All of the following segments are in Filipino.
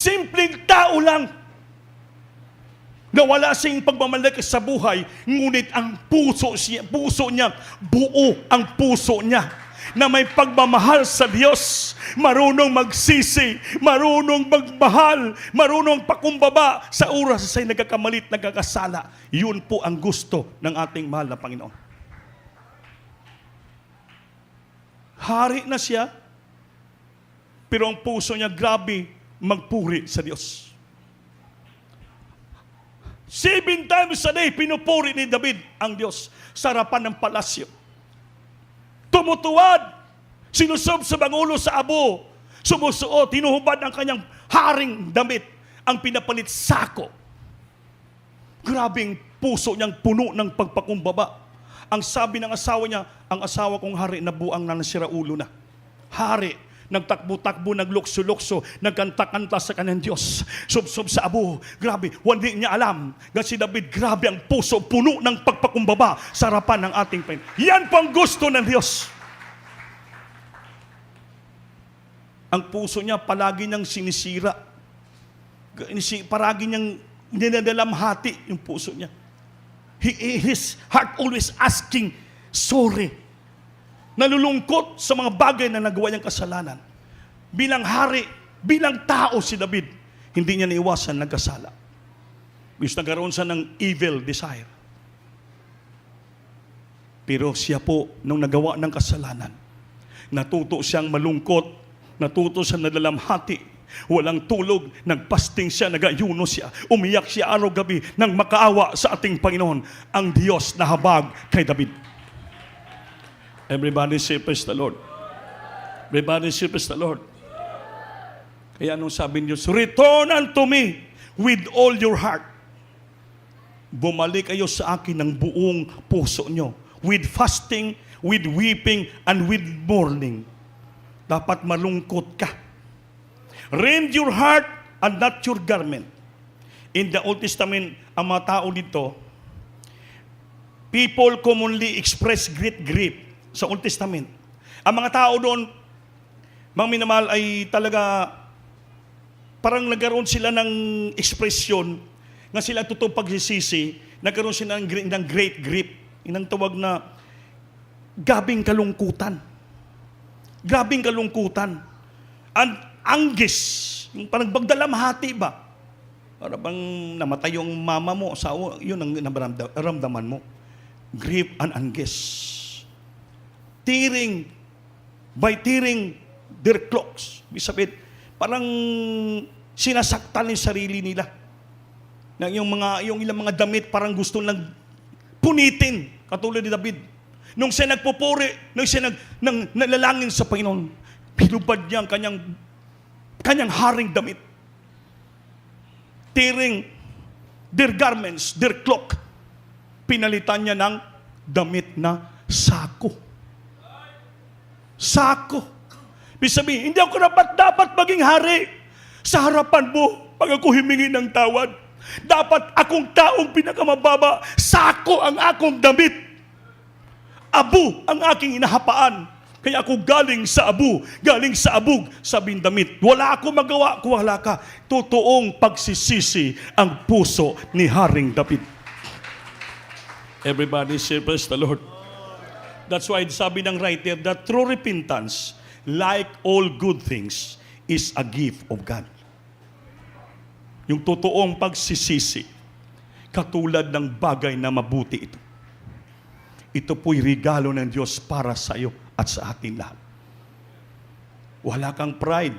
Simpleng tao lang na wala siyang pagmamalaki sa buhay, ngunit ang puso niya, buo ang puso niya, na may pagmamahal sa Diyos, marunong magsisi, marunong magmahal, marunong pakumbaba sa oras sa'y nagkakamalit, nagkakasala. Yun po ang gusto ng ating mahal na Panginoon. Hari na siya, pero ang puso niya, grabe, magpuri sa Diyos. 7 times a day, pinupuri ni David ang Diyos sa harapan ng palasyo. Tumutuwad, sinusob sa bangulo sa abo, sumusuot, tinuhubad ang kanyang haring damit, ang pinapalit sako. Grabing puso niyang puno ng pagpakumbaba. Ang sabi ng asawa niya, ang asawa kong hari na buang na nasira ulo na. Hari, nagtakbo-takbo, naglukso-lukso, nagkanta-kanta sa kanyang Diyos. Sub-sub sa abo. Grabe, hindi niya alam. Si David, grabe ang puso, puno ng pagpakumbaba sa harapan ng ating Panginoon. Yan po ang gusto ng Diyos. Ang puso niya, palagi niyang sinisira. Palagi niyang ninadalamhati yung puso niya. His heart always asking sorry. Nalulungkot sa mga bagay na nagawa niyang kasalanan. Bilang hari, bilang tao si David, hindi niya naiwasan nagkasala. Gusto nagkaroon siya ng evil desire. Pero siya po, nung nagawa ng kasalanan, natuto siyang malungkot, natuto siyang nadalamhati, walang tulog, nagpasting siya, nag-ayuno siya, umiyak siya araw-gabi nang makaawa sa ating Panginoon, ang Diyos na habag kay David. Everybody say, praise the Lord. Everybody say, praise the Lord. Kaya anong sabi niyo? Return unto me with all your heart. Bumalik kayo sa akin ng buong puso nyo. With fasting, with weeping, and with mourning. Dapat malungkot ka. Rend your heart and not your garment. In the Old Testament, ang mga tao dito, people commonly express great grief sa Old Testament. Ang mga tao doon, mga minamahal, ay talaga parang nagkaroon sila ng ekspresyon na sila totoong pagsisisi, nagkaroon sila ng great grief. Inang tawag na gabing kalungkutan. Grabing kalungkutan. And anguish, yung parang bagdalamhati ba? Para bang namatay yung mama mo, yun ang naramdaman mo. Grief and anguish. Tearing their clothes. Bisabit, parang sinasaktan yung sarili nila. Yung ilang mga damit parang gusto lang punitin, katulad ni David. Nung siya nagpupuri, nung siya nalalangin sa Panginoon, pinubad niya ang kanyang haring damit. Tearing their garments, their cloak. Pinalitan niya ng damit na sako. Sako. Sabihin, hindi ako dapat maging hari sa harapan mo pag ako himingi ng tawad. Dapat akong taong pinakamababa, sako ang akong damit. Abo ang aking inahapaan. Kaya ako galing sa abog, sabing damit. Wala ako magawa kung wala ka. Totoong pagsisisi ang puso ni Haring David. Everybody say, praise the Lord. That's why sabi ng writer that true repentance, like all good things, is a gift of God. Yung totoong pagsisisi, katulad ng bagay na mabuti ito. Ito po'y regalo ng Diyos para sa iyo at sa atin lahat. Wala kang pride.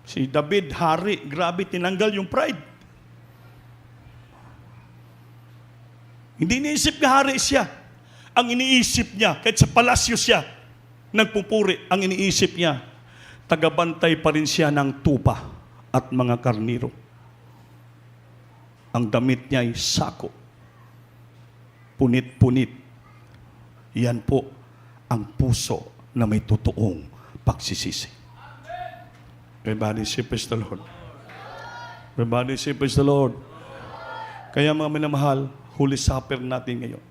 Si David, hari, grabe, tinanggal yung pride. Hindi iniisip na hari siya. Ang iniisip niya, kahit sa palasyo siya, nagpupuri, ang iniisip niya, tagabantay pa rin siya ng tupa at mga karniro. Ang damit niya ay sako. Punit-punit. Yan po ang puso na may totoong pagsisisi. Everybody say, praise the Lord. Everybody say, praise the Lord. Kaya mga minamahal, Holy Supper natin ngayon.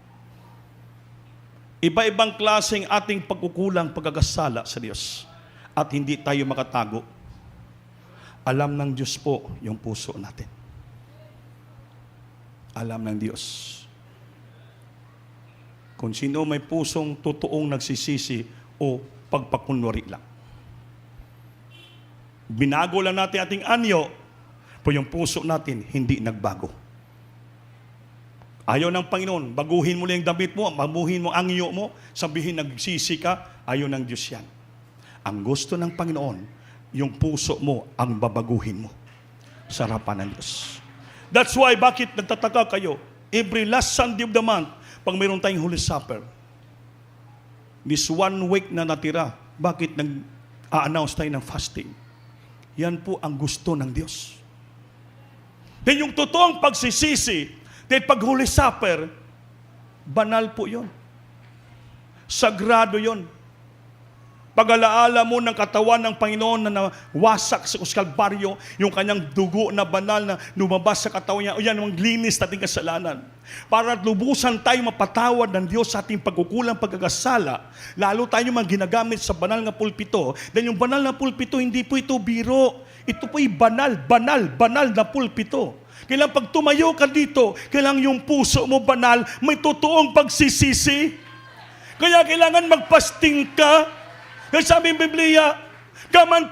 Iba-ibang klaseng ating pagkukulang, pagkakasala sa Diyos. at hindi tayo makatago. Alam ng Diyos po yung puso natin. Alam ng Diyos. Kung sino may pusong totoong nagsisisi o pagpakunwari lang. Binago lang natin ating anyo, po yung puso natin hindi nagbago. Ayaw ng Panginoon, baguhin mo lang yung damit mo, baguhin mo ang anyo mo, sabihin nagsisi ka, ayaw ng Diyos yan. Ang gusto ng Panginoon, yung puso mo ang babaguhin mo sa harapan ng Diyos. That's why, bakit nagtataka kayo? Every last Sunday of the month, pag mayroon tayong Holy Supper, this 1 week na natira, bakit nag-a-announce tayo ng fasting? Yan po ang gusto ng Diyos. Then yung totoong pagsisisi, then pag Holy Supper, banal po yun. Sagrado yun. Pag-alaala mo ng katawan ng Panginoon na nawasak sa Kalbaryo, yung kanyang dugo na banal na lumabas sa katawan niya, o yan ang linis nating kasalanan. Para lubusan tayo mapatawad ng Diyos sa ating pagkukulang pagkakasala, lalo tayo mang ginagamit sa banal na pulpito. Then yung banal na pulpito, hindi po ito biro. Ito po ay banal na pulpito. Kailangan pag tumayo ka dito, kailangan yung puso mo banal, may totoong pagsisisi. Kaya kailangan magpasting ka. Kasi sabi ng Biblia, come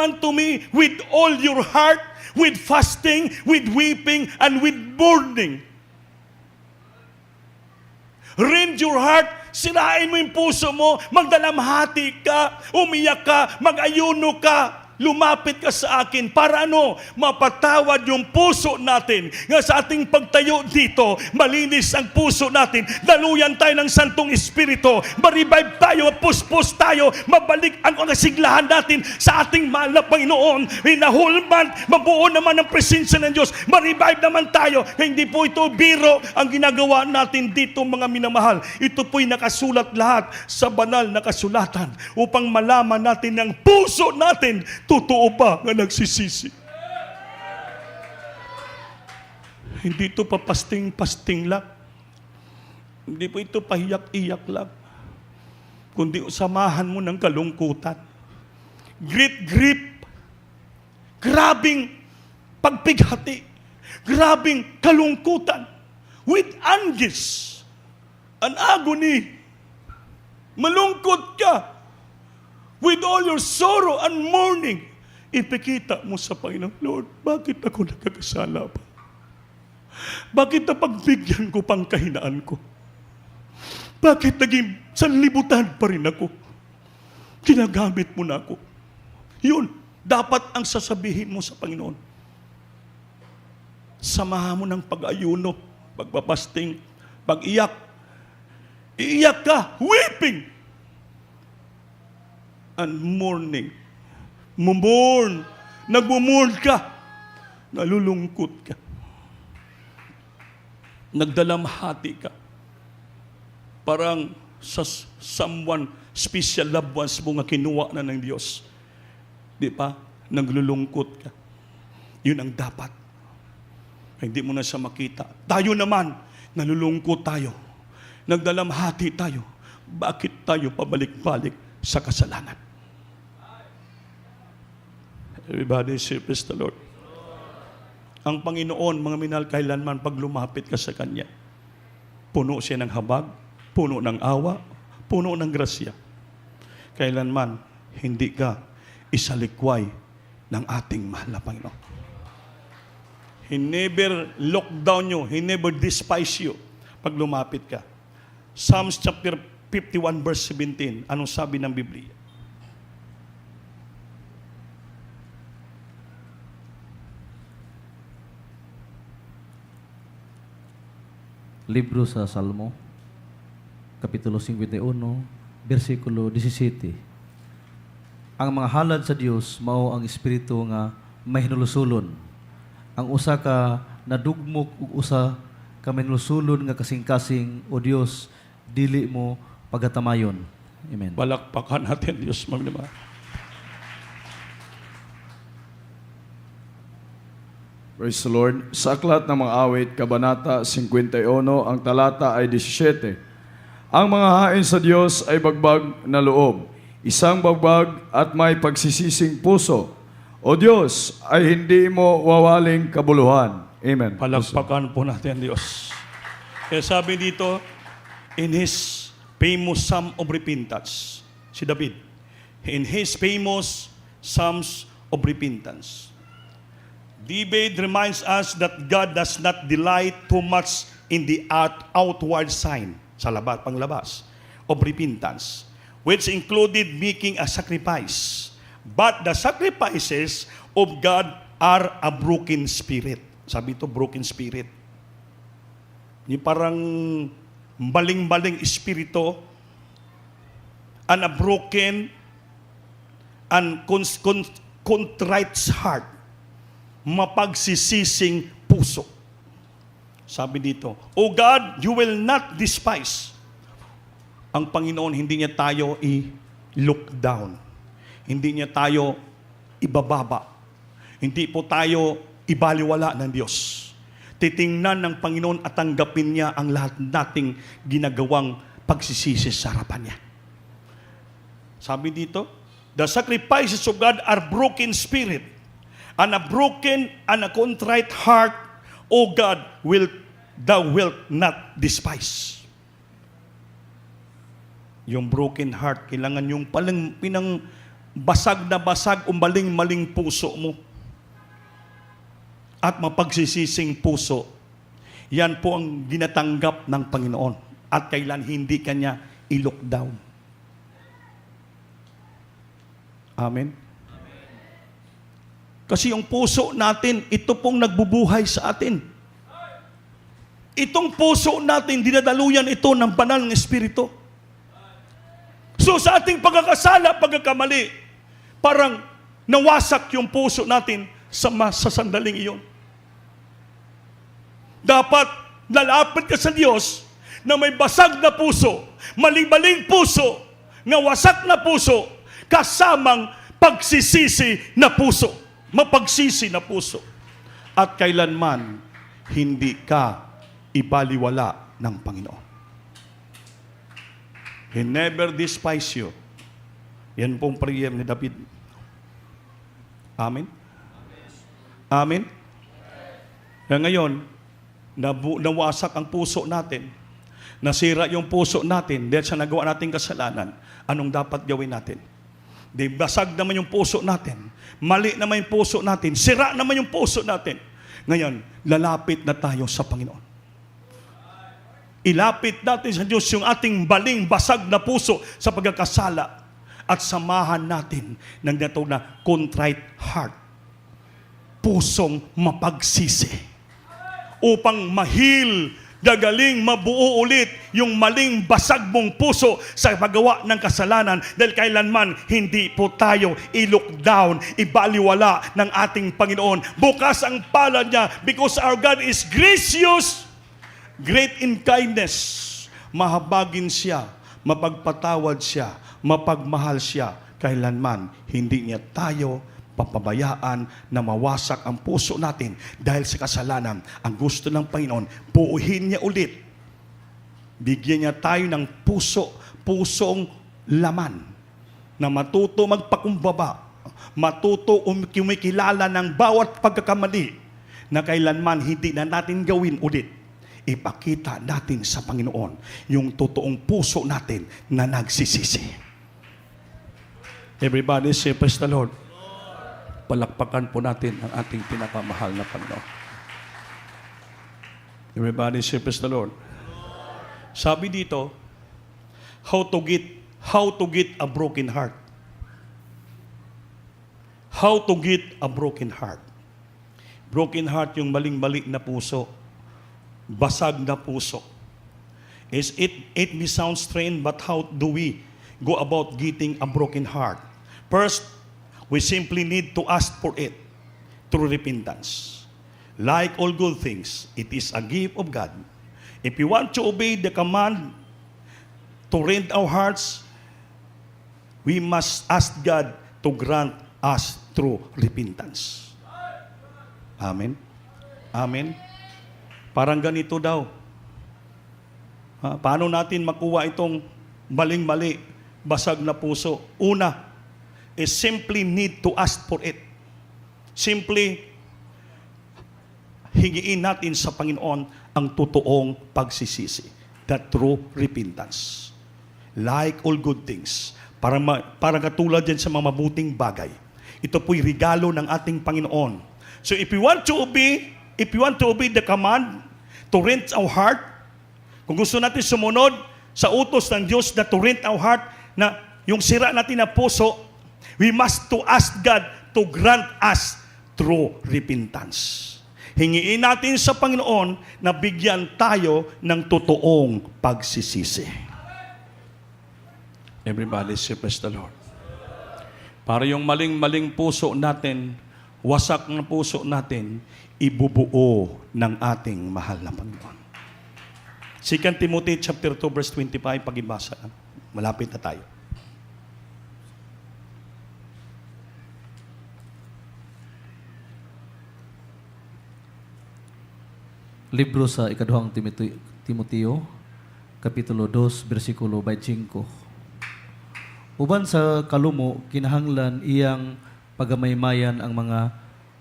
unto me with all your heart, with fasting, with weeping, and with mourning. Rend your heart, sirain mo yung puso mo, magdalamhati ka, umiyak ka, mag-ayuno ka, lumapit ka sa akin para ano? Mapatawad yung puso natin. Nga sa ating pagtayo dito, malinis ang puso natin. Daluyan tayo ng Santong Espiritu. Ma-revive tayo, puspos tayo, mabalik ang kasiglahan natin sa ating mahal na Panginoon. Hinahulman, mabuo naman ang presensya ng Diyos. Ma-revive naman tayo. Hindi po ito biro ang ginagawa natin dito, mga minamahal. Ito po'y nakasulat lahat sa banal na kasulatan upang malaman natin ng puso natin totoo ba nga nagsisisi? Hindi ito papasting-pasting lang. Hindi po ito pahiyak-iyak lang. Kundi samahan mo ng kalungkutan. Grip. Grabing pagpighati. Grabing kalungkutan. With anguish and agony. Malungkot ka. With all your sorrow and mourning, ipikita mo sa Panginoon, Lord, bakit ako nagkakasala pa? Bakit napagbigyan ko pang kahinaan ko? Bakit naging sanlibutan pa rin ako? Ginagamit mo na ako. Yun, dapat ang sasabihin mo sa Panginoon. Samahan mo ng pag-ayuno, pagpapasting, pag-iyak. Iiyak ka, weeping, and mourning. Mumurn. Nagmumurn ka. Nalulungkot ka. Nagdalamhati ka. Parang sa someone, special loved ones mo nga kinuha na ng Diyos. Di ba? Naglulungkot ka. Yun ang dapat. Hindi mo na siya makita. Tayo naman, nalulungkot tayo. Nagdalamhati tayo. Bakit tayo pabalik-balik sa kasalanan? Everybody say, praise the Lord. Ang Panginoon, mga minahal, kailanman pag lumapit ka sa Kanya, puno siya ng habag, puno ng awa, puno ng grasya. Kailanman, hindi ka isalikway ng ating mahal na Panginoon. He never look down you. He never despise you pag lumapit ka. Psalms chapter 51 verse 17. Anong sabi ng Biblia? Libro sa Salmo, Kapitulo 51, versikulo 17. Ang mga halad sa Dios mao ang espiritu nga may hinulusulon. Ang usa ka nadugmok ug usa ka hinulusulon nga kasing-kasing, o Dios, dili mo pagatamayon. Amen. Palakpakan natin, Diyos magdama. Praise the Lord. Sa aklat ng mga awit, Kabanata 51, ang talata ay 17. Ang mga hain sa Diyos ay bagbag na loob. isang bagbag at may pagsisising puso, O Diyos, ay hindi mo wawaling kabuluhan. Amen. Palagpakan po natin ang Diyos. Kaya sabi dito, in his famous Psalm of Repentance, si David, in his famous Psalms of Repentance, David reminds us that God does not delight too much in the outward sign, sa labas, panglabas, of repentance, which included making a sacrifice. But the sacrifices of God are a broken spirit. Sabi ito, broken spirit. Yung parang baling-baling espiritu and a broken and contrite heart. Mapagsisising puso. Sabi dito, O God, you will not despise. Ang Panginoon, hindi niya tayo i-look down. Hindi niya tayo ibababa. Hindi po tayo ibaliwala ng Diyos. Titingnan ng Panginoon at tanggapin niya ang lahat nating ginagawang pagsisisi sa harapan niya. Sabi dito, the sacrifices of God are broken spirit, and a broken and a contrite heart, O God, thou wilt not despise. Yung broken heart, kailangan yung pinang basag na basag, maling puso mo. At mapagsisising puso. Yan po ang ginatanggap ng Panginoon. At kailan hindi kanya i-look down. Amen? Kasi yung puso natin, ito pong nagbubuhay sa atin. Itong puso natin, dinadaluyan ito ng banal ng Espiritu. So sa ating pagkakasala, pagkakamali, parang nawasak yung puso natin sa sandaling iyon. Dapat lalapit ka sa Diyos na may basag na puso, maling-maling puso, na wasak na puso, kasamang pagsisisi na puso, mapagsisi na puso. At kailanman, hindi ka ibaliwala ng Panginoon. He never despise you. Yan pong prayer ni David. Amen? Amen? Kaya ngayon, nawasak ang puso natin, nasira yung puso natin dahil sa nagawa nating kasalanan, anong dapat gawin natin? Di basag naman yung puso natin, mali naman yung puso natin, sira naman yung puso natin. Ngayon, lalapit na tayo sa Panginoon. Ilapit natin sa Diyos yung ating baling, basag na puso sa pagkakasala at samahan natin ng nato na contrite heart, pusong mapagsisi, upang mahil, gagaling, mabuo ulit yung maling basag mong puso sa paggawa ng kasalanan, dahil kailanman hindi po tayo i-look down, ibaliwala ng ating Panginoon. Bukas ang palad niya, because our God is gracious, great in kindness, mahabagin siya, mapagpatawad siya, mapagmahal siya, kailanman hindi niya tayo papabayaan na mawasak ang puso natin dahil sa kasalanan. Ang gusto ng Panginoon, buuhin niya ulit. Bigyan niya tayo ng pusong laman, na matuto magpakumbaba, matuto kumikilala ng bawat pagkakamali, na kailanman hindi na natin gawin ulit. Ipakita natin sa Panginoon yung totoong puso natin na nagsisisi. Everybody say, praise the Lord. Palakpakan po natin ang ating pinakamahal na Panginoon. Everybody say, praise the Lord. Sabi dito, how to get a broken heart. How to get a broken heart. Broken heart, yung maling-mali na puso, basag na puso. It may sound strange, but how do we go about getting a broken heart? First, we simply need to ask for it through repentance. Like all good things, it is a gift of God. If we want to obey the command to rend our hearts, we must ask God to grant us through repentance. Amen? Amen? Parang ganito daw. Paano natin makuha itong maling-mali basag na puso. Una, is simply need to ask for it. Simply, hingiin natin sa Panginoon ang totoong pagsisisi. The true repentance. Like all good things. Para katulad yan sa mga mabuting bagay. Ito po'y regalo ng ating Panginoon. So if you want to obey the command to rent our heart, kung gusto natin sumunod sa utos ng Diyos na to rent our heart, na yung sira natin na puso, we must to ask God to grant us true repentance. Hingiin natin sa Panginoon na bigyan tayo ng totoong pagsisisi. Everybody say, praise the Lord. Para yung maling-maling puso natin, wasak na puso natin, ibubuo ng ating mahal na Panginoon. 2 Timothy chapter 2 verse 25, pag-ibasa. Malapit na tayo. Libro sa ikaduhang Timoteo, Kapitulo 2, versikulo 25. Uban sa kalumo, kinahanglan iyang pagamaymayan ang mga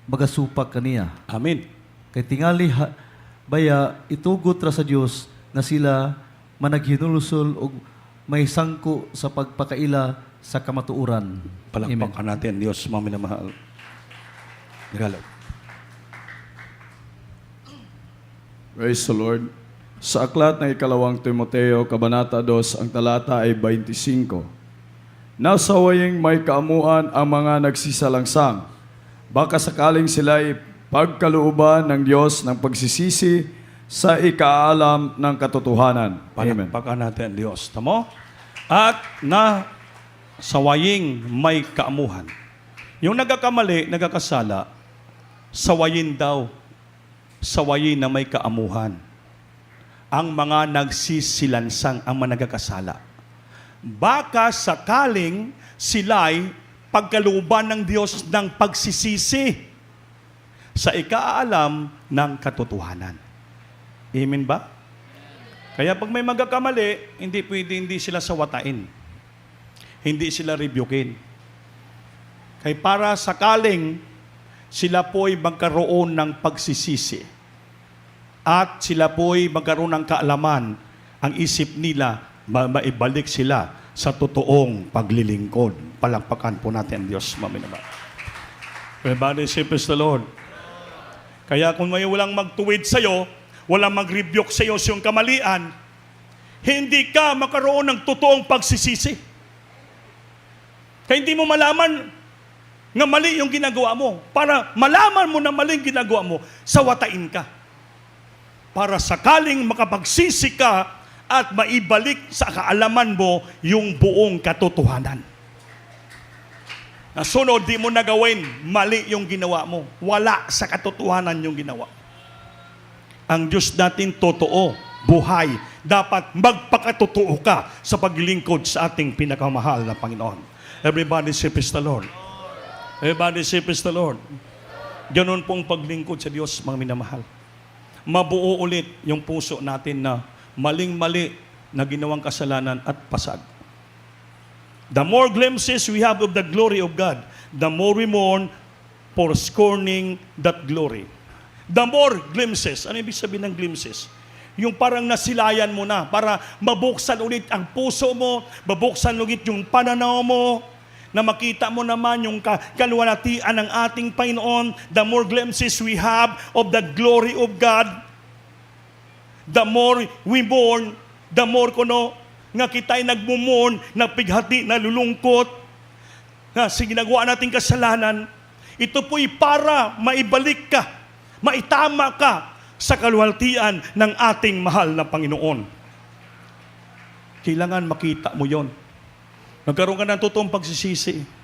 magasupak kaniya. Amen. Kay tingali baya itugot ra sa Dios nga sila managhinulusol og may sangko sa pagpakaila sa kamatuoran. Palakpakan natin, Diyos, mga minamahal. Regalo. Praise the Lord. Sa aklat ng ikalawang Timoteo, Kabanata 2, ang talata ay 25. Nasawaying may kaamuan ang mga nagsisalangsang. Baka sakaling sila'y pagkalooban ng Diyos ng pagsisisi sa ikaalam ng katotohanan. Amen. Palakpakan natin, Diyos. Tamo? At na sawaying may kaamuhan. Yung nagkakamali, nagkakasala, sawayin daw. Sawayin na may kaamuhan. Ang mga nagsisilansang, ang mga nagkakasala. Baka sakaling sila'y pagkalooban ng Diyos ng pagsisisi sa ikaalam ng katotohanan. Amen ba? Kaya pag may magkakamali, hindi sila sawatain. Hindi sila rebukin. Kaya para sakaling sila po'y magkaroon ng pagsisisi at sila po'y magkaroon ng kaalaman, ang isip nila, maibalik sila sa totoong paglilingkod. Palakpakan po natin ang Diyos, maminaba. Everybody say, praise the Lord. Kaya kung may walang magtuwid sa'yo, walang mag-rebuke sa'yo sa iyong kamalian, hindi ka makaroon ng totoong pagsisisi. Kaya hindi mo malaman nga mali yung ginagawa mo. Para malaman mo na mali yung ginagawa mo, sawatain ka. Para sakaling makapagsisi ka at maibalik sa kaalaman mo yung buong katotohanan. Nasunod, di mo nagawin, mali yung ginawa mo. Wala sa katotohanan yung ginawa. Ang Diyos natin totoo, buhay. Dapat magpakatotoo ka sa paglilingkod sa ating pinakamahal na Panginoon. Everybody say, praise the Lord. Everybody say, praise the Lord. Ganun pong paglingkod sa Diyos, mga minamahal. Mabuo ulit yung puso natin na maling-mali na ginawang kasalanan at pasag. The more glimpses we have of the glory of God, the more we mourn for scorning that glory. The more glimpses. Ano ibig sabihin ng glimpses? Yung parang nasilayan mo na para mabuksan ulit ang puso mo, mabuksan ulit yung pananaw mo, na makita mo naman yung kaluwalhatian ng ating Panginoon. The more glimpses we have of the glory of God, the more we mourn, the more nga kita'y nagmumon, napighati, nalulungkot, na sa ginagawa nating kasalanan. Ito po'y para maibalik ka, maitama ka sa kaluwalhatian ng ating mahal na Panginoon. Kailangan makita mo yon. Nagkaroon ka ng totoong pagsisisi.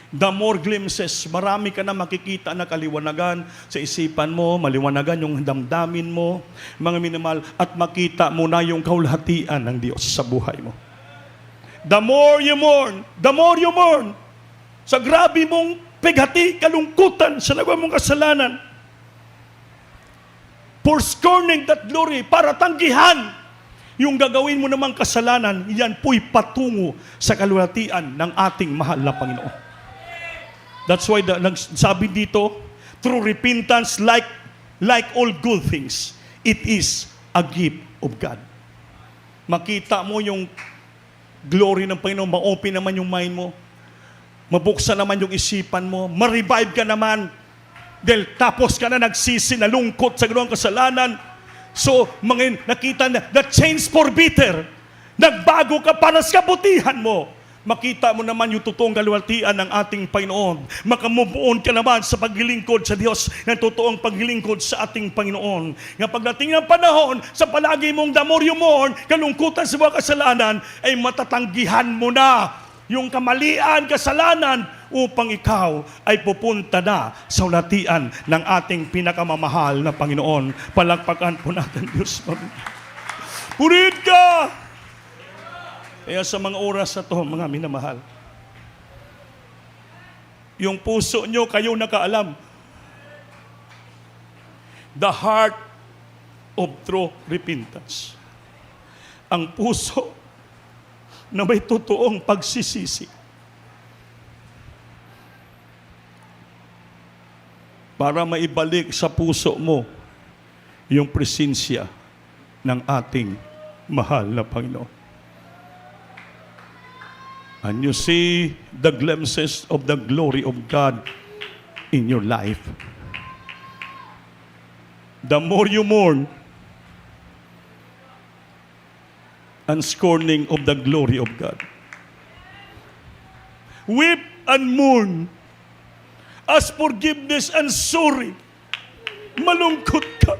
The more glimpses, marami ka na makikita na kaliwanagan sa isipan mo, maliwanagan yung damdamin mo, mga minamahal, at makita mo na yung kaluwalhatian ng Diyos sa buhay mo. The more you mourn, sa grabe mong pighati, kalungkutan sa nagawa mong kasalanan, for scorning that glory, para tanggihan yung gagawin mo namang kasalanan, yan po'y patungo sa kalwalhatian ng ating mahal na Panginoon. That's why sabi dito, through repentance, like all good things, it is a gift of God. Makita mo yung glory ng Panginoon, ma-open naman yung mind mo, mabuksan naman yung isipan mo, ma-revive ka naman, dahil tapos ka na nagsisi, nalungkot sa ganoong kasalanan. So, nakita na, the change for better. Nagbago ka para sa kabutihan mo. Makita mo naman yung totoong kalwalhatian ng ating Panginoon. Makamove ka naman sa paglilingkod sa Diyos ng totoong paglilingkod sa ating Panginoon. Nga pagdating ng panahon, sa palagi mong the more you mourn, kalungkutan sa mga kasalanan, ay matatanggihan mo na yung kamalian, kasalanan, upang ikaw ay pupunta na sa ulatian ng ating pinakamamahal na Panginoon. Palakpakan po natin, Diyos. Purit ka! Kaya sa mga oras na to, mga minamahal, yung puso nyo, kayo nakaalam. The heart of true repentance. Ang puso na may totoong pagsisisi. Para maibalik sa puso mo yung presensya ng ating mahal na Panginoon. And you see the glimpses of the glory of God in your life. The more you mourn and scorning of the glory of God. Weep and mourn. Ask forgiveness and sorry. Malungkot ka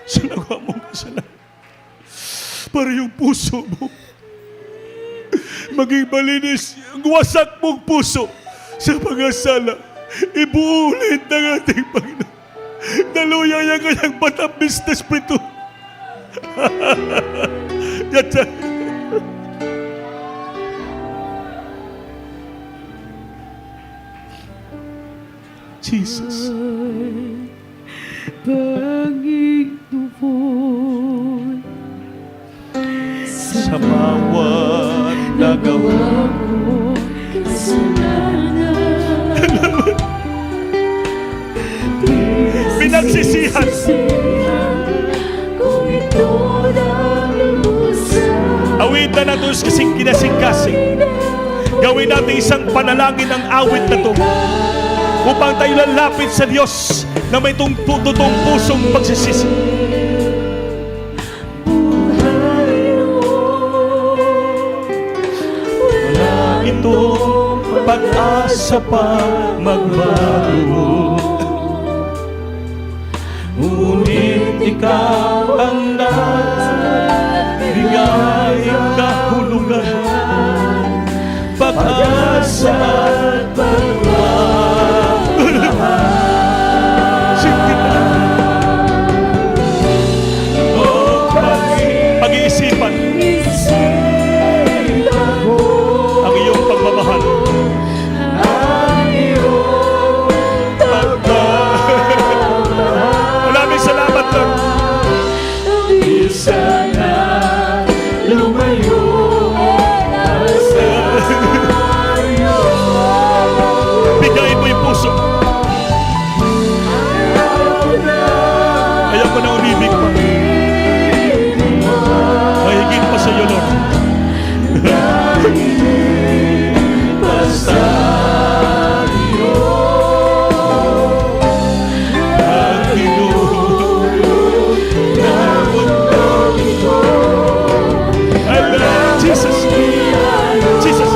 sa nagawa mong kasalanan. Para yung puso mo maging malinis, ang wasak mong puso sa pag-asala. Ibuulit ng ating Panginoon. Daluya yung kanyang matamis na espiritu. Jesus. Panginoon, Sa bawat nagawa mo kasalanan, pinagsisihan. kung ito na lusan. Awitan na ito kasing kinasing-kasing. Gawin natin isang panalangin ng awit na ito upang tayo lalapit sa Diyos na may totoong pusong pagsisisi. Wala itong pag-asa pa magbago, ngunit ikaw ang nagbigay ang kahulugan, pag-asa at pag-iisipan ang iyong pagmamahal. Maraming salamat, Lord. Isa na lumayo sa'yo. Bigayin mo yung puso. Ayaw ko na umibig pa. Mahigit pa sa iyo, Lord. Basta Jesus. Jesus.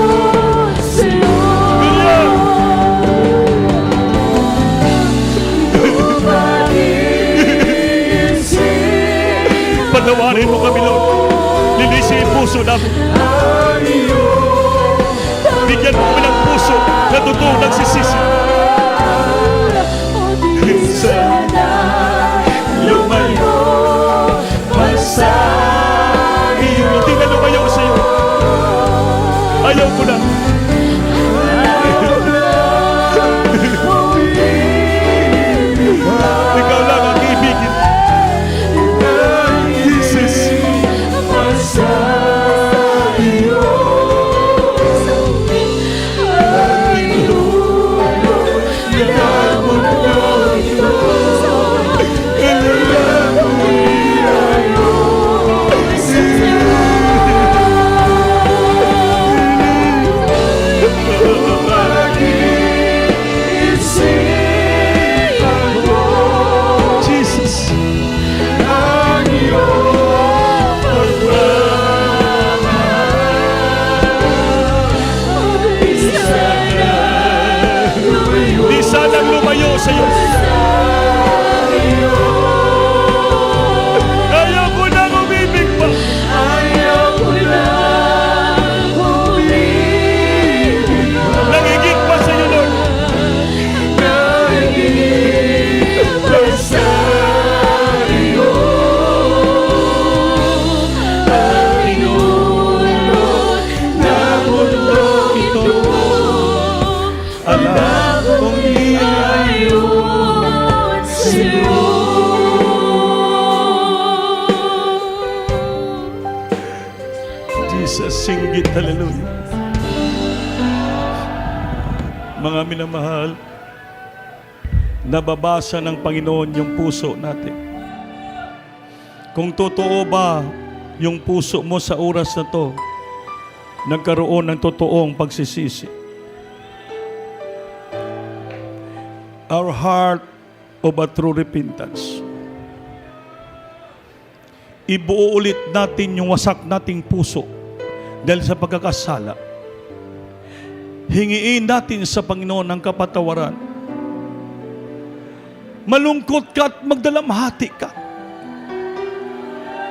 Patawarin mo kami, Lord. Linisin yung puso namin. Bigyan mo kami ng puso na totoo nagsisisi. sana lumayo sa iyo. Hindi na lumayo sa iyo. Ayaw ko na. Ikaw lang ang ibigin. Jesus. pagkasalang lumayo sa iyo. Ayaw ko nang umibig pa. Ayaw ko na umibig pa. Nangigig pa sa iyo, Lord. Nangigig pa sa iyo. Panginoon ng mundong ito, Alam kong di ayon sa'yo. Jesus, singgit, hallelujah. Mga minamahal, nababasa ng Panginoon yung puso natin. Kung totoo ba yung puso mo sa oras na to, nagkaroon ng totoong pagsisisi. Our heart of a true repentance. Ibuo ulit natin yung wasak nating puso dahil sa pagkakasala. Hingiin natin sa Panginoon ang kapatawaran. Malungkot ka at magdalamhati ka.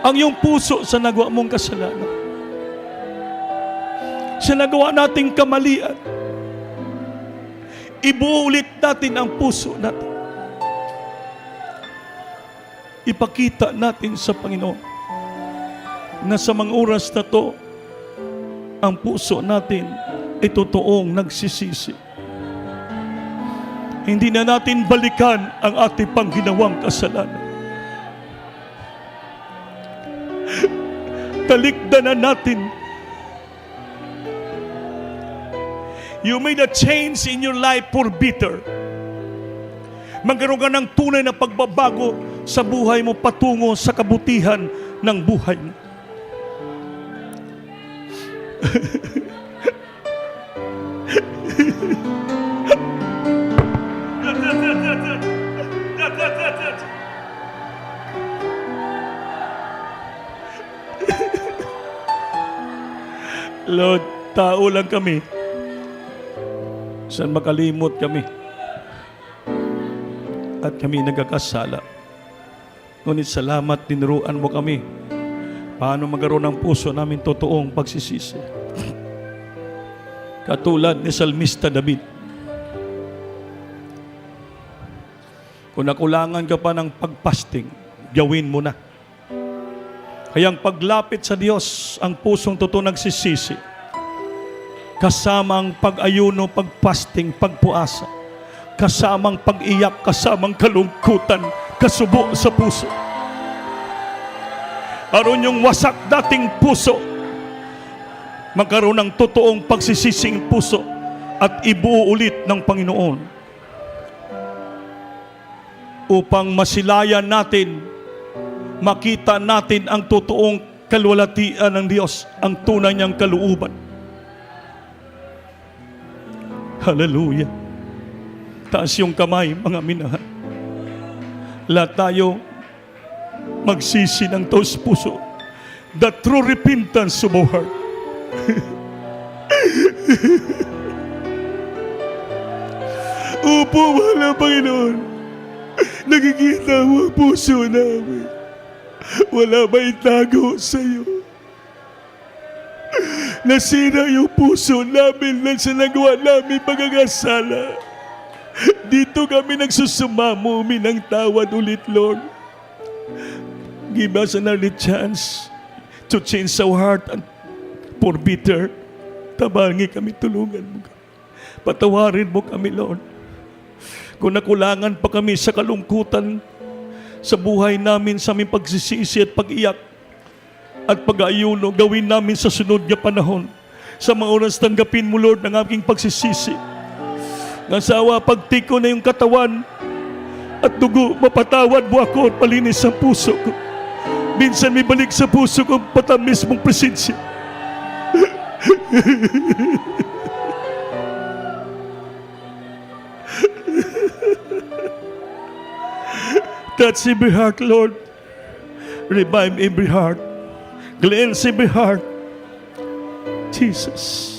Ang iyong puso sa nagawa mong kasalanan. Sa nagawa nating kamalian. Ibuo ulit natin ang puso natin. Ipakita natin sa Panginoon na sa mga oras na to, ang puso natin ay totoong nagsisisi. Hindi na natin balikan ang ating pangginawang kasalanan. Talikdan na natin. You made a change in your life for better. Magkaroon ka ng tunay na pagbabago sa buhay mo patungo sa kabutihan ng buhay mo. Lord, tao lang kami. Saan makalimot kami? At kami nagkakasala. Ngunit salamat, tinuruan mo kami paano magkaroon ng puso namin totoong pagsisisi. Katulad ni Salmista David. Kung nakulangan ka pa ng pagpasting, gawin mo na. Kaya ang paglapit sa Diyos, ang pusong totoo nagsisisi. Kasamang pag-ayuno, pagpasting, pagpuasa. Kasamang pag-iyak, kasamang kalungkutan, kasubo sa puso. Aron yung wasak dating puso, magkaroon ng totoong pagsisising puso at ibuo ulit ng Panginoon. Upang masilayan natin, makita natin ang totoong kalwalatian ng Diyos, ang tunay niyang kalooban. Hallelujah. Taas yung kamay, mga minahal. Lahat tayo magsisi ng taos puso. The true repentance of our heart. Opo, mahal na Panginoon. Nakikita mo ang puso namin. Wala ba itago sa iyo? Nasira yung puso namin na sa nagawa namin pagkakasala. Dito kami nagsusumamo, minang tawad ulit, Lord. Give us another chance to change our heart and for bitter. Tabangi kami, tulungan mo kami. Patawarin mo kami, Lord. Kung nakulangan pa kami sa kalungkutan sa buhay namin, sa aming pagsisisi at pag-iyak at pag-ayuno, gawin namin sa sunod na panahon. Sa mga oras, tanggapin mo, Lord, ng aking pagsisisi. Nga sa awa, pagtiko na yung katawan at dugo, mapatawad mo ako at palinis ang puso ko. Minsan may balik sa puso ko patamis mong presensya. Touch every heart, Lord. Revive every heart. Cleanse every heart. Jesus,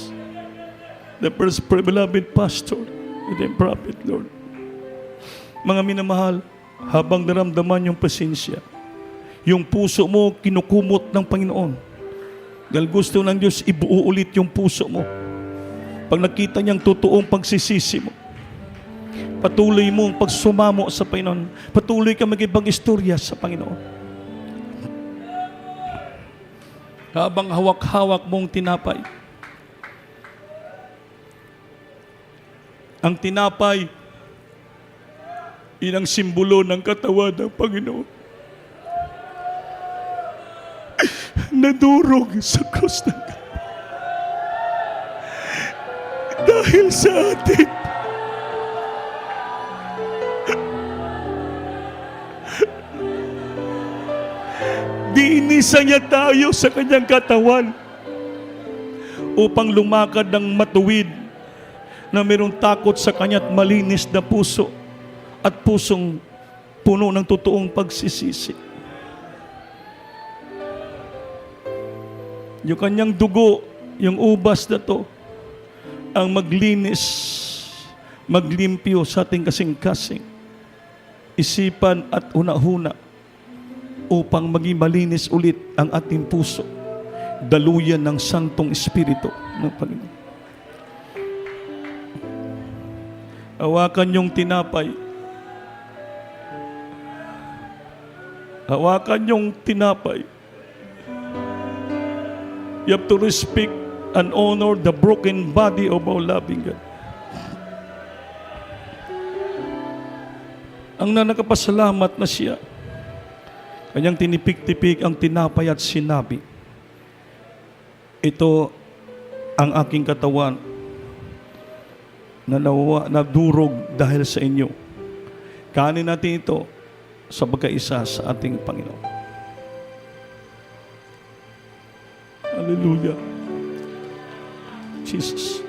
the first beloved pastor and the prophet, Lord. Mga minamahal, habang naramdaman yung presensya, yung puso mo kinukumot ng Panginoon. Dahil gusto ng Diyos ibuo ulit yung puso mo. Pag nakita niyang totoong pagsisisi mo, patuloy mong pagsumamo sa Panginoon. Patuloy ka mag-ibang istorya sa Panginoon. Habang hawak-hawak mong tinapay. Ang tinapay, yun ang simbolo ng katawan ng Panginoon. Nadurog sa krus ng Kalbaryo. Dahil sa atin. Diinisa niya tayo sa kanyang katawan upang lumakad ng matuwid na mayroong takot sa kanya at malinis na puso at pusong puno ng totoong pagsisisi. Yung kanyang dugo, yung ubas na to, ang maglinis, maglimpyo sa ating kasing-kasing, isipan at una-huna, upang maging malinis ulit ang ating puso, daluyan ng Santong Espiritu ng Panginoon. Hawakan yung tinapay. Hawakan yung tinapay. You have to respect and honor the broken body of our loving God. Ang nanakapasalamat na siya, kanyang tinipik-tipik ang tinapay at sinabi, ito ang aking katawan na nadurog dahil sa inyo. Kanin natin ito sa pagkaisa sa ating Panginoon. Hallelujah. Jesus.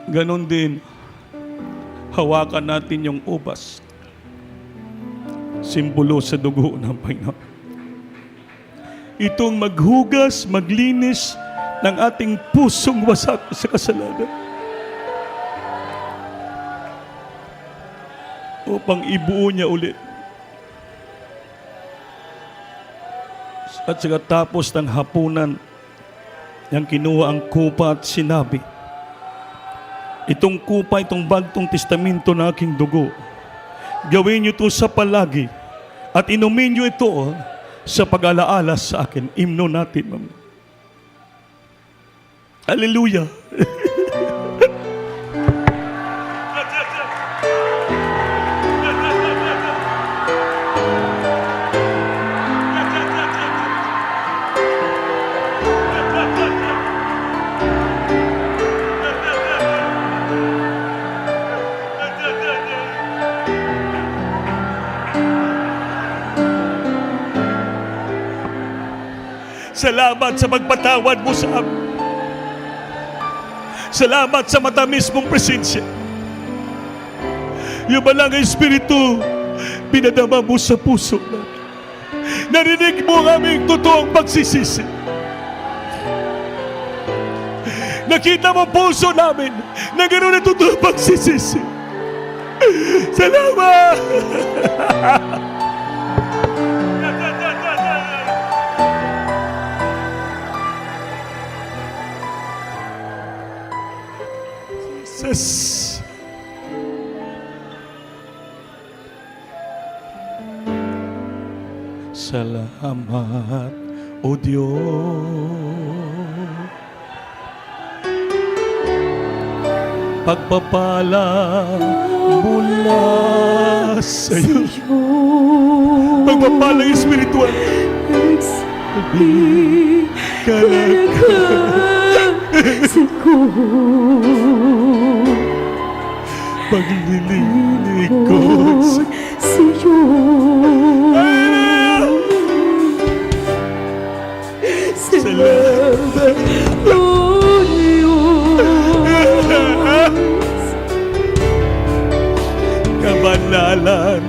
Ganon din, hawakan natin yung ubas. Simbolo sa dugo ng Panginoon. Itong maghugas, maglinis ng ating pusong wasak sa kasalanan. Upang ibuo niya ulit. At saka tapos ng hapunan, niyang kinuha ang kupa at sinabi, itong kupa, itong bagtong testamento na aking dugo, gawin niyo ito sa palagi at inumin niyo ito sa pag-alaala sa akin. Himno natin, ma'am. Hallelujah. Salamat sa pagpatawad mo sa amin. Salamat sa matamis mong presensya. Yung balang Espiritu, pinadama mo sa puso namin. Narinig mo ang aming totoong pagsisisi. Nakita mo puso namin na ganoon ang totoong pagsisisi. Salamat! Jesus. Salamat, O Diyos. Pagpapala mula sa iyo. Pagpapala espiritual. Paglilingkod sa iyo. Salamat, O Diyos. Kabanalan,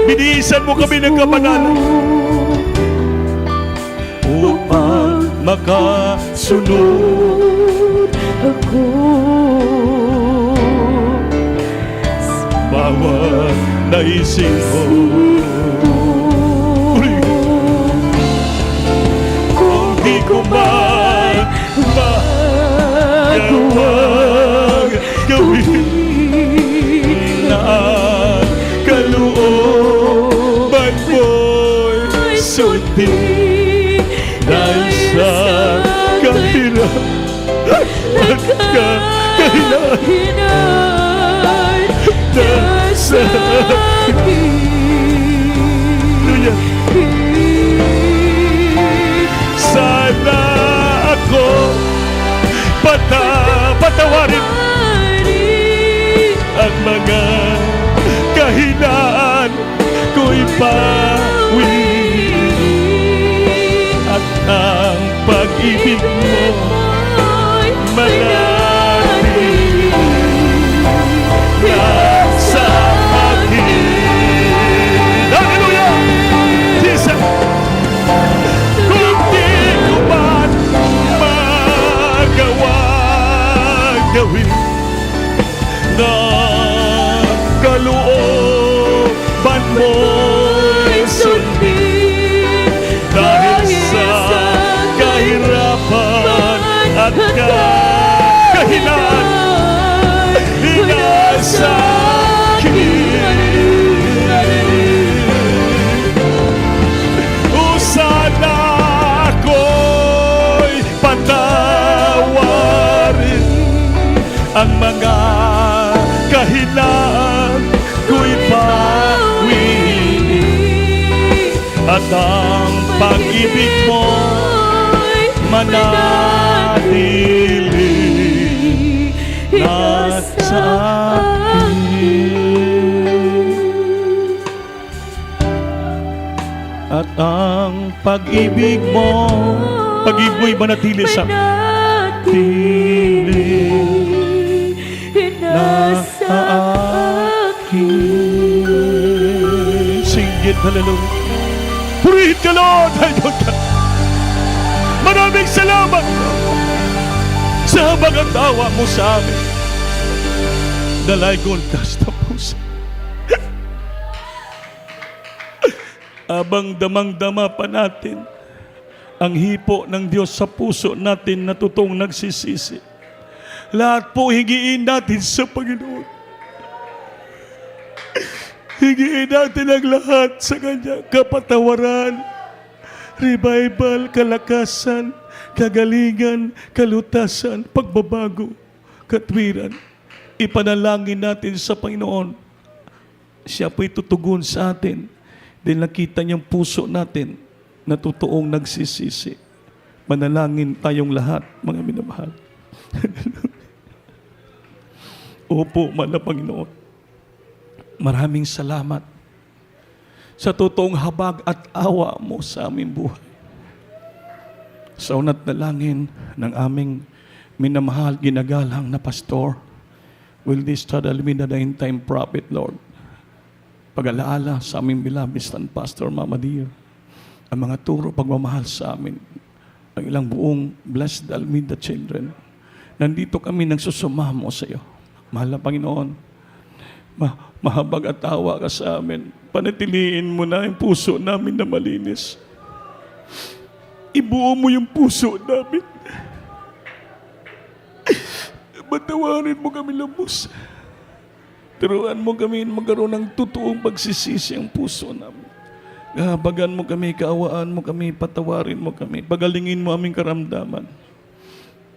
binihisan mo kami ng kabanalan upang makasunod ako naisin mo. Kung di ko man magawang gawin na ang kalooban mo'y sundin, dahil sa kahirap at kahilahinan na sa sana ako patawarin ang mga kahinaan ko'y pawin, at ang pag-ibig mo manatili na sa akin. Hallelujah! Jesus! Kung di ko man magawang gawin na kalooban mo'y sundin, dahil sa kahirapan at kahinaan sa akin. O sana ako'y patawarin ang mga kahinaan ko'y pawin, at ang pag-ibig mo manatili na sa akin. At ang pag-ibig mo'y manatili sa tili na sa akin. Sing it, hallelujah. Purihin ka, Lord. Ayun ka. Maraming salamat, Lord, sa mga tawa mo sa amin. Dalay guntas na puso. Abang damang-dama pa natin ang hipo ng Diyos sa puso natin na totoong nagsisisi. Lahat po higiin natin sa Panginoon. Higiin natin ang lahat sa Kanya. Kapatawaran, revival, kalakasan, kagalingan, kalutasan, pagbabago, katwiran. Ipanalangin natin sa Panginoon. Siya po'y tutugon sa atin dahil nakita niyang puso natin na totoong nagsisisi. Manalangin tayong lahat, mga minamahal. Opo, mahal na Panginoon. Maraming salamat sa totoong habag at awa mo sa aming buhay. Sa unat na langin ng aming minamahal, ginagalang na pastor, will this tadal me na in time prophet, Lord. Pag-alaala sa aming bilabis ng Pastor Mama Dear, ang mga turo pagmamahal sa amin, ang ilang buong blessed Almeida children. Nandito kami nagsusumamo sa iyo. Mahal na Panginoon, mahabag at tawa ka sa amin. Panatiliin mo na yung puso namin na malinis. Ibuo mo yung puso namin. Batawarin mo kami lubos. Turuan mo kami magkaroon ng totoong pagsisisi ang puso namin. Kahabagan mo kami, kaawaan mo kami, patawarin mo kami. Pagalingin mo aming karamdaman.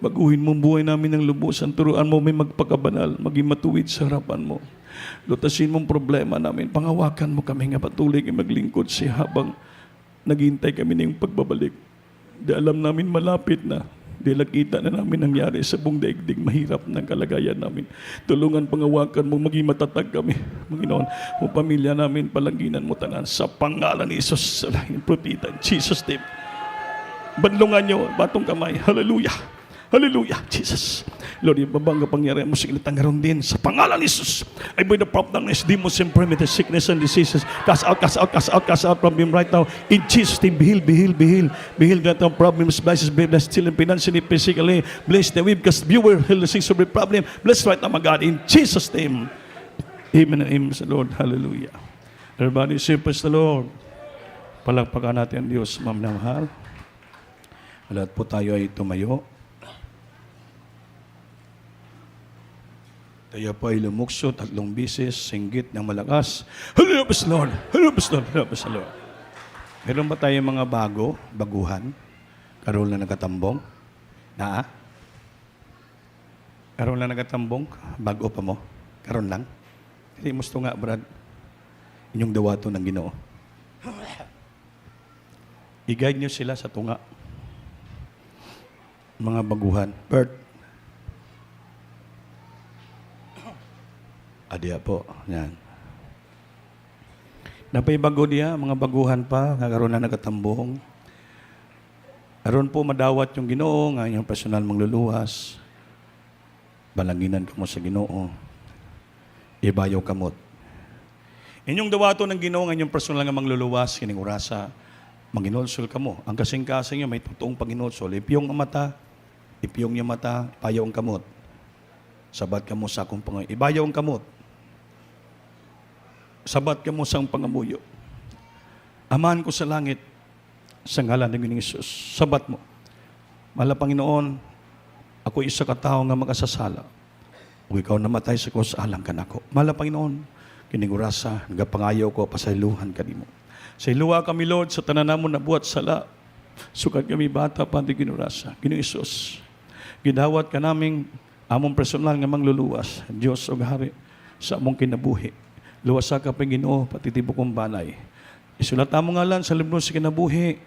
Baguhin mo ang buhay namin ng lubusan. Turuan mo may magpakabanal, maging matuwid sa harapan mo. Lutasin mong problema namin. Pangawakan mo kami nga patuloy kay maglingkod siya habang naghihintay kami ng pagbabalik. Di alam namin malapit na. Di nakita na namin nangyari sa buong daigdig. Mahirap ng kalagayan namin. Tulungan, pangawakan mo, maging matatag kami. Panginoon, mo pamilya namin, palangginan mo tanan. Sa pangalan ni Jesus, sa lahing propita, in Jesus' name. Banlungan nyo, batong kamay. Hallelujah. Hallelujah, Jesus. Lord, yung babang kapangyarihan mo sa ilitangaron din sa pangalan ni Jesus. I bind the power of darkness, demons, infirmity, sickness, and diseases. Cast out, cast out, cast out, cast out from him right now. In Jesus' name, be healed, be healed, be healed. Be healed right now. Problems, blesses, be blessed, still financially, physically. Bless the weak, because viewer, heal the sick, every problem. Bless right now, my God. In Jesus' name. Amen and amen sa Lord. Hallelujah. Everybody say, praise the Lord. Palakpakan natin ang Diyos, mamahal. Lahat po tayo ay tumayo. Tayo po ay lumukso 3 bisis, singgit ng malakas. Hallelujah, praise the Lord. Hallelujah, praise the Lord. Hallelujah, praise the Lord. Meron ba tayo mga baguhan? Karoon na nagkatambong? Karoon na nagkatambong? Bago pa mo? Karoon lang? Hindi mo nga, Brad. Inyong dawato ng Ginoo. I-guide niyo sila sa tunga. Mga baguhan. Bert. Adiya po. Yan. Napay bago niya, mga baguhan pa, karoon na nagkatambong. Aron po madawat yung Ginoo, nga yung personal mangluluwas. Balanginan ka mo sa Ginoo. Ibayaw kamot. Inyong dawato ng Ginoo, nga yung personal nga mangluluwas, kining orasa, manginolsol ka mo. Ang kasing-kasing niya, may totoong panginolsol. Ipiyong ang mata, ipiyong yung mata, ipayaw ang kamot. Sabat ka mo sa akong pangamuyo. Ibayaw ang kamot. Sabat ka mo sa akong pangamuyo. Amahan ko sa langit, sa ngalan ng Ginoong Hesus. Sabat mo. Mahal na Panginoon, ako isa ka tao nga makasasala. O ikaw namatay sa krus, alang ka na ako. Mahal na Panginoon, kinigurasa, nagapangayaw ko, pasailuhan ka mo. Sa iluwa kami, Lord, sa tanan mo na buhat sala. Sukat kami bata, panti kinurasa. Ginoong Hesus, gidawat ka naming among personal nga mangluluwas. Diyos o Hari, sa among kinabuhi. Luwasa ka pa Ginoo, patitibok kong balay. Isulat mo ngalan sa libro sa kinabuhi.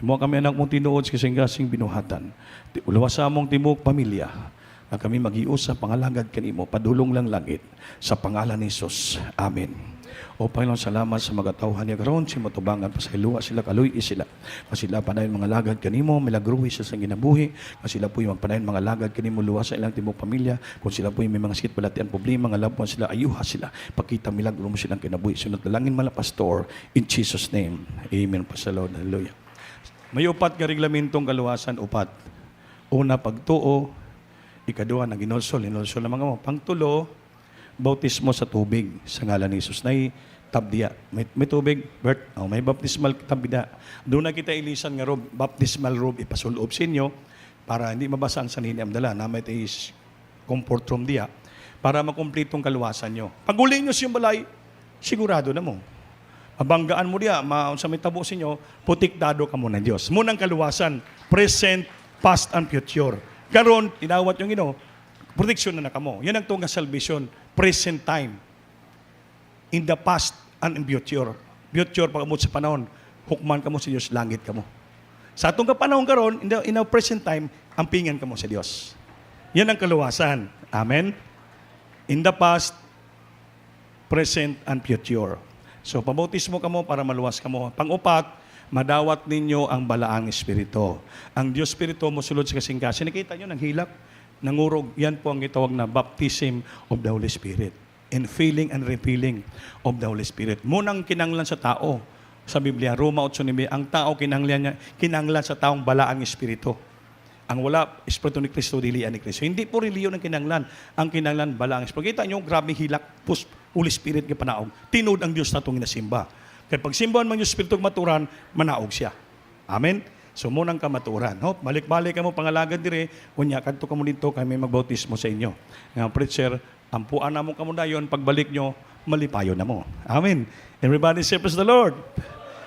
Imo kami anak mong tinuod sa kasing-kasing binuhatan. Luwasa mong timok pamilya. Na kami mag-iusap, pangalagad kanimo, padulong lang langit. Sa pangalan ni Jesus. Amen. O Panginoon, salamat sa mga tauhan niya karon, si matubangan pa sa iluwa sila, kaluy sila. Kasi sila panayin mga lagad kanimo, milagruhi sa ginabuhi. Kasi sila po yung magpanayin mga lagad kanimo, luwa sa ilang timok pamilya. Kung sila po yung may mga sakit balatian, problema, mga labuan sila, ayuha sila. Pakita milagro mo silang kinabuhi. Sunod dalangin mala pastor, in Jesus' name. Amen pa sa Lord. Hallelujah. May upat ka reglamentong kaluwasan, upat. Una, pagtuo. Ikaduha, inolsol ng mga mo. Pangtulo, bautismo sa tubig sa ngalan ni Jesus. Nay tabdiya. May tubig, Bert. Oh, may baptismal tabdiya. Doon na kita ilisan nga rob, baptismal robe ipasulob sa inyo para hindi mabasa ang sanini amdala na may is comfort room diya para makumplitong kaluwasan nyo. Pag uli nyo siyang balay, sigurado na mo. Mabanggaan mo diya, sa may tabo sa inyo, putiktado ka mo ng Diyos. Munang kaluwasan, present, past, and future. Karon, tinawat yung protection na nakamo. Yan ang tunga salvation. Present time. In the past and in future. Future, pag-amot sa panahon, hukman ka mo sa Diyos, langit ka mo. Sa atong kapanahon karon, in the present time, ampingan ka mo sa Diyos. Yan ang kaluwasan. Amen? In the past, present, and future. So, pabautismo ka mo para maluwas ka mo. Pang-upat, madawat ninyo ang balaang espiritu. Ang Diyos Espiritu mo sulod sa kasing-kasing. Nakita nyo, nanghilak, nangurog. Yan po ang itawag na baptism of the Holy Spirit. In filling and refilling of the Holy Spirit. Munang kinanglan sa tao. Sa Biblia, Roma 8:9, ang tao kinanglan sa taong balaang espiritu. Ang wala, espiritu ni Kristo, dili ni Kristo. Hindi po reliyon ang kinanglan. Ang kinanglan, balaang espiritu. Kita nyo, grabe hilak, Holy Spirit ka panaog. Tinod ang Diyos na itong inasimba. Kaya pag simbahan man yung espiritu maturan, manaog siya. Amen? So, munang kamaturan. Hop, balik-balik ka mo, pangalagad dire, kunya, kanto ka mo dito, kaya may magbautismo sa inyo. Nga, preacher, ampuan na mo ka mo na yun, pagbalik nyo, malipayo na mo. Amen. Everybody say, praise the Lord.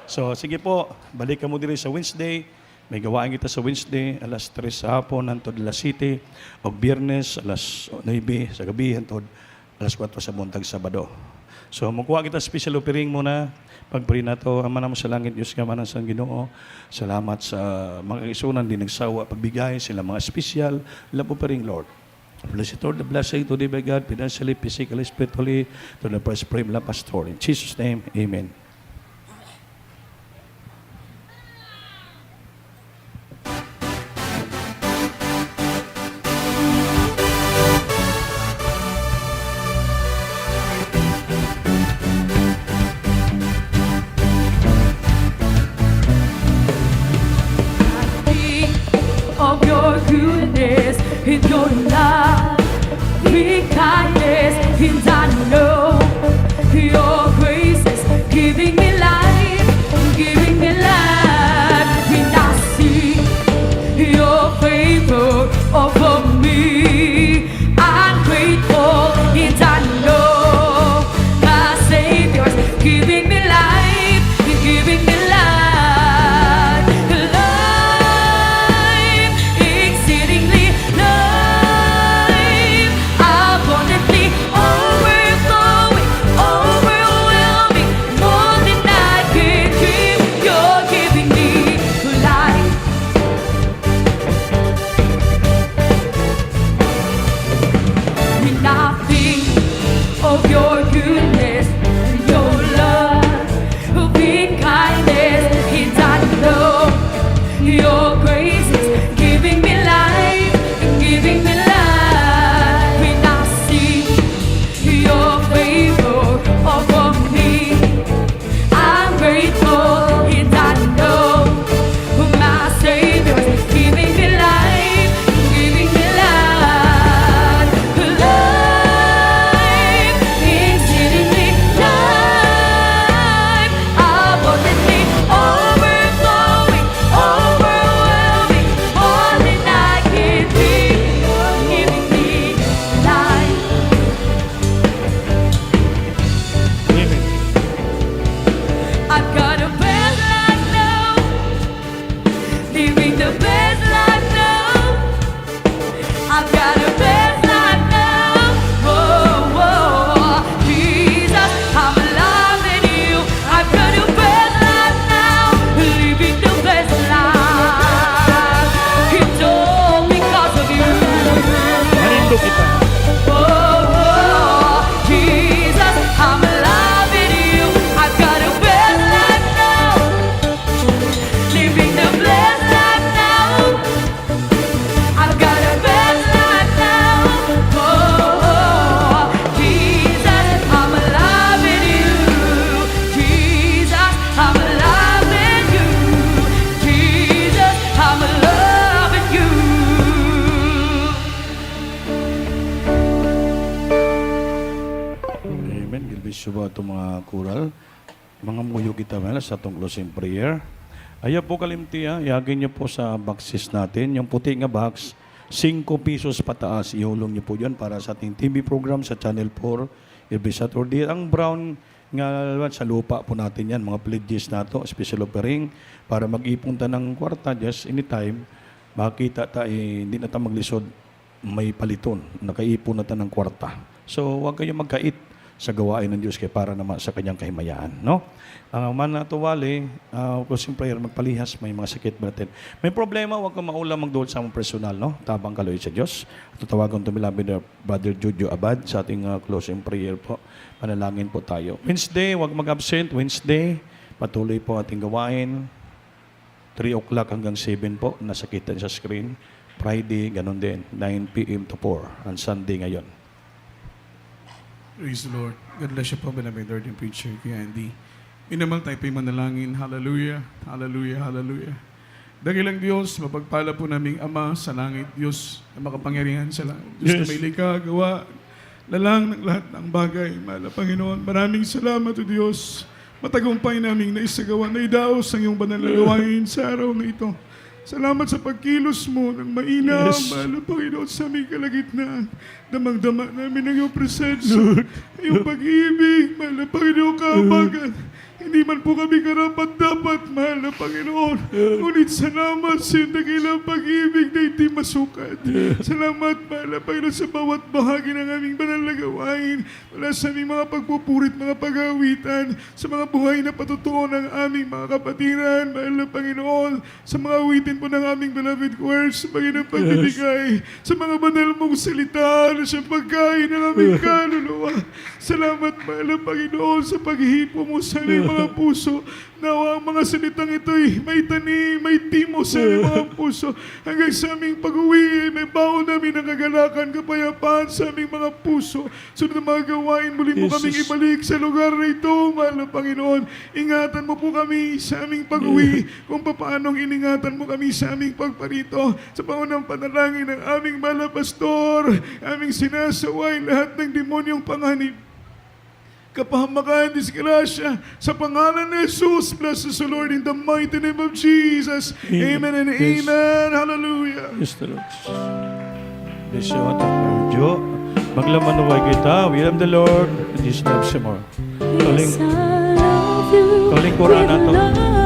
So, sige po, balik ka mo dire sa Wednesday. May gawain kita sa Wednesday, alas 3 sa hapon, hantod alas 7. O Biyernes, alas 9 sa gabi, hantod alas 4 sa buntag Sabado. So, magkuha kita special offering muna. Pag-pray na to, Ama naman sa langit, Diyos ka man sa Ginoo. Salamat sa mga isunan din nagsawa pagbigay sila mga special. Labo pa rin, Lord. Bless it, Lord, the blessing to thee by God, financially, physically, spiritually, to the first pray, la pastor. In Jesus' name, amen. Of your goodness, in your love, with kindness, and I know bisyo ba itong mga kural? Mga muyo kita mela sa itong closing prayer. Ayaw po kalimti yagin niyo po sa boxes natin. Yung puti nga box, 5 pesos pataas. Ihulong niyo po yun para sa ating TV program sa Channel 4 every Saturday. Ang brown nga sa lupa po natin yan, mga pledges na to, special offering, para mag-ipon ta ng kwarta just anytime. Makita ta, hindi na ta maglisod, may paliton. Nakaipon na ta ng kwarta. So, huwag kayo magkait sa gawain ng Diyos kaya para naman sa kanyang kahimayaan. No? Ang man na tuwali, closing prayer, magpalihas, may mga sakit ba natin. May problema, huwag kang maulam magdoon sa mong personal. No? Tabang kaloy sa Diyos. At tawagan ito na Brother Jojo Abad sa ating closing prayer po. Panalangin po tayo. Wednesday, huwag mag-absent. Wednesday, patuloy po ating gawain. 3 o'clock hanggang 7 po, nasakita sa screen. Friday, ganun din, 9 p.m. to 4. Ang Sunday ngayon. Praise the Lord. God bless you po, beloved Lord and Preacher, Kuya Andy. Minamang tayo po'y manalangin. Hallelujah, hallelujah, hallelujah. Dakilang Diyos, mapagpala po naming Ama sa langit, Diyos na makapangyarihan sa langit. Diyos na may likha, gawa, lalang ng lahat ng bagay. Mahal na Panginoon, maraming salamat o Diyos. Matagumpay naming naisagawa na idaos ang iyong banal na gawain sa araw na ito. Salamat sa pagkilos mo ng mainam, mahal na Panginoon, sa aming kalagitnaan. Damang-dama namin ang iyong presensya, iyong pag-ibig, mahal na Panginoon, kahabagan. Hindi man po kami karapat-dapat, mahal na Panginoon. Ngunit salamat sa iyong dakilang pag-ibig na hindi masukat. Salamat, mahal na Panginoon, sa bawat bahagi ng aming banal na gawain. Wala sa aming mga pagpupurit, mga pag-awitan, sa mga buhay na patutuo ng aming mga kapatiran, mahal na Panginoon, sa mga awitin po ng aming beloved choirs, sa Panginoon pagbibigay, sa mga banal mong salita na sa pagkain ng aming kaluluwa. Salamat, mahal na Panginoon, sa paghihipo mo sa aming mga puso. Nawa ang mga salitang ito'y may tanim, may timo sa aming mga puso. Hanggang sa aming pag-uwi, may baon namin ng kagalakan, kapayapaan sa aming mga puso. Sunod na mga gawain, muli mo kaming ibalik sa lugar na ito, mahal na Panginoon. Ingatan mo po kami sa aming pag-uwi, kung paanong iningatan mo kami sa aming pagparito. Sa paunang panalangin ng aming mahal na pastor, aming sinasaway lahat ng demonyong panganib, kapahamakan, disgrasya, sa pangalan ni Jesus, bless us, O Lord, in the mighty name of Jesus. Amen and amen. Hallelujah. Yes, the Lord. Bless you, Lord. Maglaman naway kita. We love the Lord. And Jesus loves you more. Yes, I love you Kaling Quran with nato. love